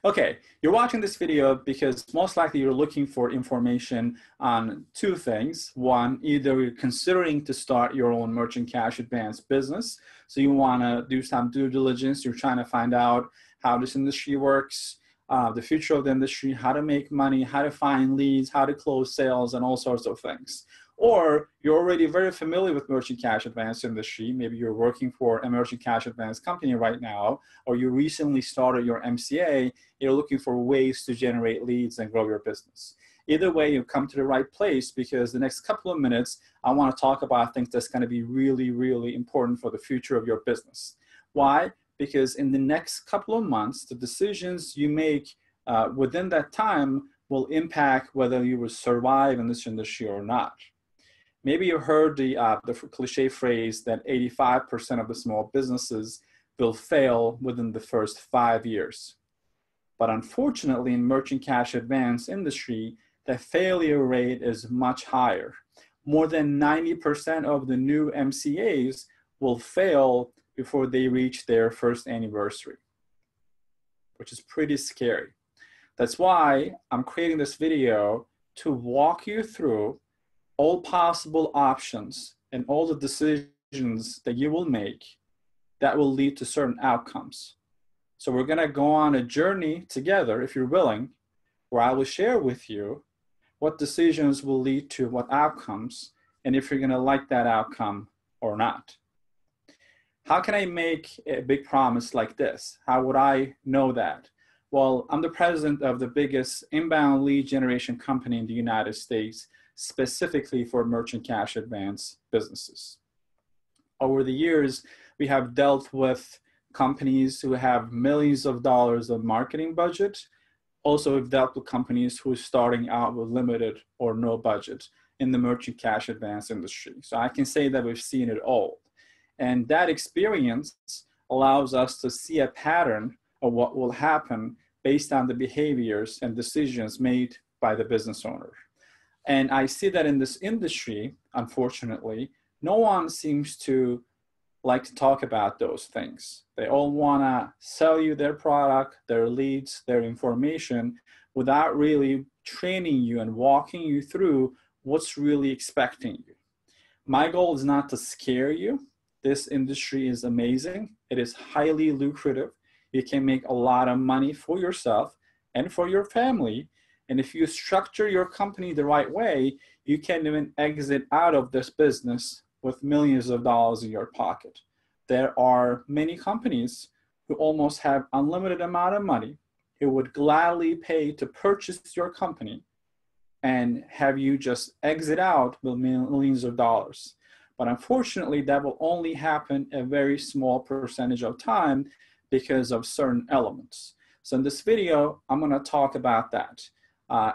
Okay, you're watching this video because most likely you're looking for information on two things. One, either you're considering to start your own merchant cash advance business. So you want to do some due diligence. You're trying to find out how this industry works, the future of the industry, how to make money, how to find leads, how to close sales, and all sorts of things. Or you're already very familiar with merchant cash advance industry. Maybe you're working for a merchant cash advance company right now, or you recently started your MCA. You're looking for ways to generate leads and grow your business. Either way, you've come to the right place, because the next couple of minutes, I want to talk about things that's going to be really, really important for the future of your business. Why? Because in the next couple of months, the decisions you make within that time will impact whether you will survive in this industry or not. Maybe you heard the cliche phrase that 85% of the small businesses will fail within the first 5 years. But unfortunately, in merchant cash advance industry, the failure rate is much higher. More than 90% of the new MCAs will fail before they reach their first anniversary, which is pretty scary. That's why I'm creating this video to walk you through all possible options and all the decisions that you will make that will lead to certain outcomes. So we're going to go on a journey together, if you're willing, where I will share with you what decisions will lead to what outcomes, and if you're going to like that outcome or not. How can I make a big promise like this? How would I know that? Well, I'm the president of the biggest inbound lead generation company in the United States, specifically for merchant cash advance businesses. Over the years, we have dealt with companies who have millions of dollars of marketing budget. Also, we've dealt with companies who are starting out with limited or no budget in the merchant cash advance industry. So I can say that we've seen it all. And that experience allows us to see a pattern of what will happen based on the behaviors and decisions made by the business owner. And I see that in this industry, unfortunately, no one seems to like to talk about those things. They all want to sell you their product, their leads, their information, without really training you and walking you through what's really expecting you. My goal is not to scare you. This industry is amazing. It is highly lucrative. You can make a lot of money for yourself and for your family. And if you structure your company the right way, you can even exit out of this business with millions of dollars in your pocket. There are many companies who almost have unlimited amount of money who would gladly pay to purchase your company and have you just exit out with millions of dollars. But unfortunately, that will only happen a very small percentage of time because of certain elements. So in this video, I'm going to talk about that.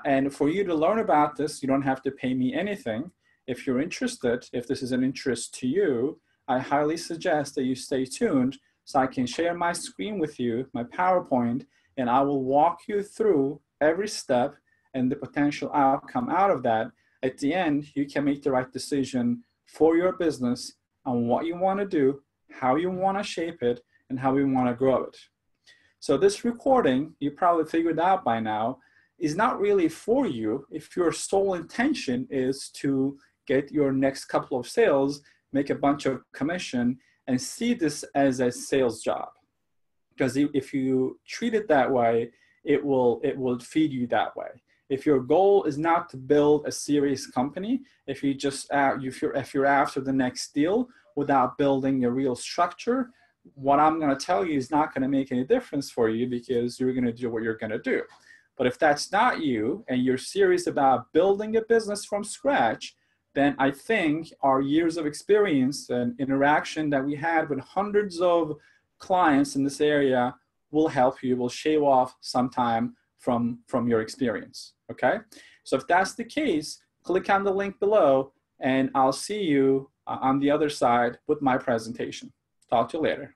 And for you to learn about this, you don't have to pay me anything. If you're interested, if this is an interest to you, I highly suggest that you stay tuned so I can share my screen with you, my PowerPoint, and I will walk you through every step and the potential outcome out of that. At the end, you can make the right decision for your business on what you want to do, how you want to shape it, and how we want to grow it. So this recording, you probably figured out by now, is not really for you if your sole intention is to get your next couple of sales, make a bunch of commission, and see this as a sales job. Because if you treat it that way, it will feed you that way. If your goal is not to build a serious company, if you're after the next deal without building a real structure, what I'm going to tell you is not going to make any difference for you, because you're going to do what you're going to do. But if that's not you and you're serious about building a business from scratch, then I think our years of experience and interaction that we had with hundreds of clients in this area will help you, will shave off some time from your experience, okay? So if that's the case, click on the link below and I'll see you on the other side with my presentation. Talk to you later.